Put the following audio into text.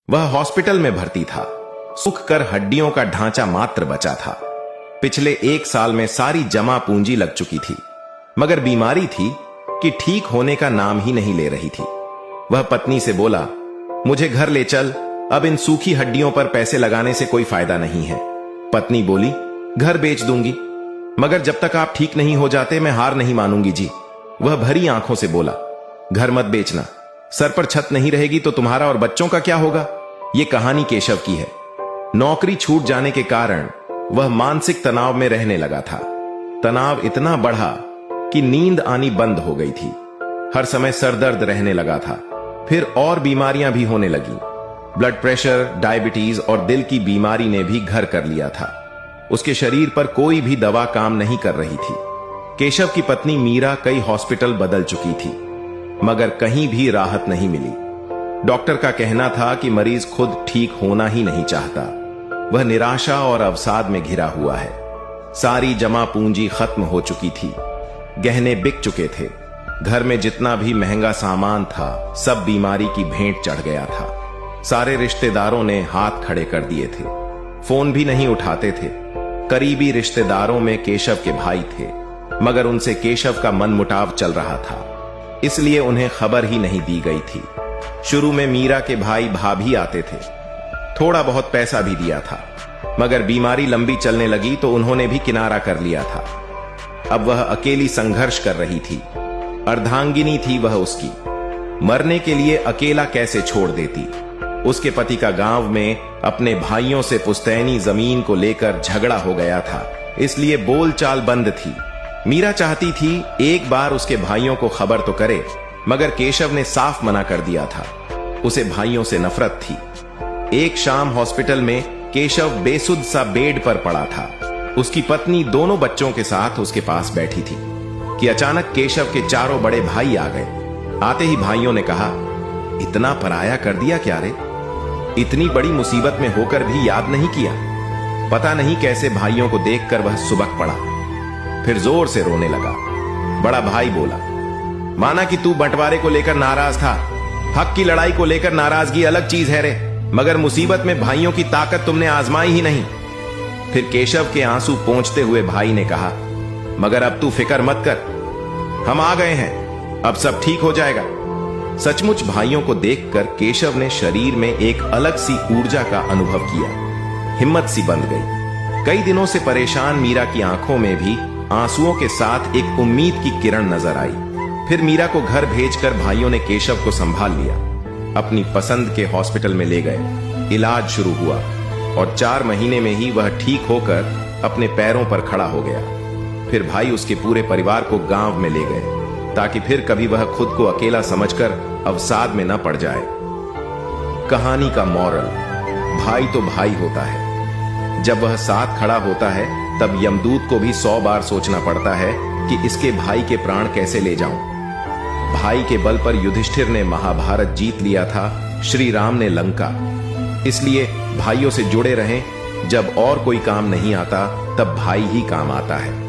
वह हॉस्पिटल में भर्ती था। सूख कर हड्डियों का ढांचा मात्र बचा था। पिछले 1 साल में सारी जमा पूंजी लग चुकी थी, मगर बीमारी थी कि ठीक होने का नाम ही नहीं ले रही थी। वह पत्नी से बोला, मुझे घर ले चल, अब इन सूखी हड्डियों पर पैसे लगाने से कोई फायदा नहीं है। पत्नी बोली, घर बेच दूंगी, मगर जब तक आप ठीक नहीं हो जाते मैं हार नहीं मानूंगी जी। वह भरी आंखों से बोला, घर मत बेचना, सर पर छत नहीं रहेगी तो तुम्हारा और बच्चों का क्या होगा। यह कहानी केशव की है। नौकरी छूट जाने के कारण वह मानसिक तनाव में रहने लगा था। तनाव इतना बढ़ा कि नींद आनी बंद हो गई थी। हर समय सर दर्द रहने लगा था। फिर और बीमारियां भी होने लगी। ब्लड प्रेशर, डायबिटीज और दिल की बीमारी ने भी घर कर लिया था। उसके शरीर पर कोई भी दवा काम नहीं कर रही थी। केशव की पत्नी मीरा कई हॉस्पिटल बदल चुकी थी, मगर कहीं भी राहत नहीं मिली। डॉक्टर का कहना था कि मरीज खुद ठीक होना ही नहीं चाहता। वह निराशा और अवसाद में घिरा हुआ है। सारी जमा पूंजी खत्म हो चुकी थी। गहने बिक चुके थे। घर में जितना भी महंगा सामान था सब बीमारी की भेंट चढ़ गया था। सारे रिश्तेदारों ने हाथ खड़े कर दिए थे। फोन भी नहीं उठाते थे। करीबी रिश्तेदारों में केशव के भाई थे, मगर उनसे केशव का मनमुटाव चल रहा था, इसलिए उन्हें खबर ही नहीं दी गई थी। शुरू में मीरा के भाई भाभी आते थे, थोड़ा बहुत पैसा भी दिया था, मगर बीमारी लंबी चलने लगी तो उन्होंने भी किनारा कर लिया था। अब वह अकेली संघर्ष कर रही थी। अर्धांगिनी थी वह उसकी। मरने के लिए अकेला कैसे छोड़ देती। उसके पति का गांव में अपने भाइयों से पुश्तैनी जमीन को लेकर झगड़ा हो गया था, इसलिए बोलचाल बंद थी। मीरा चाहती थी एक बार उसके भाइयों को खबर तो करे, मगर केशव ने साफ मना कर दिया था। उसे भाइयों से नफरत थी। एक शाम हॉस्पिटल में केशव बेसुध सा बेड पर पड़ा था। उसकी पत्नी दोनों बच्चों के साथ उसके पास बैठी थी कि अचानक केशव के चारों बड़े भाई आ गए। आते ही भाइयों ने कहा, इतना पराया कर दिया क्या रे? इतनी बड़ी मुसीबत में होकर भी याद नहीं किया। पता नहीं कैसे भाइयों को देखकर वह सुबक पड़ा, फिर जोर से रोने लगा। बड़ा भाई बोला, माना कि तू बंटवारे को लेकर नाराज था, हक की लड़ाई को लेकर नाराजगी अलग चीज है रे, मगर मुसीबत में भाइयों की ताकत तुमने आजमाई ही नहीं। फिर केशव के आंसू पोंछते हुए भाई ने कहा, मगर अब तू फिक्र मत कर, हम आ गए हैं, अब सब ठीक हो जाएगा। सचमुच भाइयों को देखकर केशव ने शरीर में एक अलग सी ऊर्जा का अनुभव किया। हिम्मत सी बंध गई। कई दिनों से परेशान मीरा की आंखों में भी आंसुओं के साथ एक उम्मीद की किरण नजर आई। फिर मीरा को घर भेजकर भाइयों ने केशव को संभाल लिया। अपनी पसंद के हॉस्पिटल में ले गए। इलाज शुरू हुआ और 4 महीने में ही वह ठीक होकर अपने पैरों पर खड़ा हो गया। फिर भाई उसके पूरे परिवार को गांव में ले गए ताकि फिर कभी वह खुद को अकेला समझकर अवसाद में न पड़ जाए। कहानी का मॉरल, भाई तो भाई होता है। जब वह साथ खड़ा होता है तब यमदूत को भी 100 बार सोचना पड़ता है कि इसके भाई के प्राण कैसे ले जाऊं। भाई के बल पर युधिष्ठिर ने महाभारत जीत लिया था, श्री राम ने लंका। इसलिए भाइयों से जुड़े रहें। जब और कोई काम नहीं आता तब भाई ही काम आता है।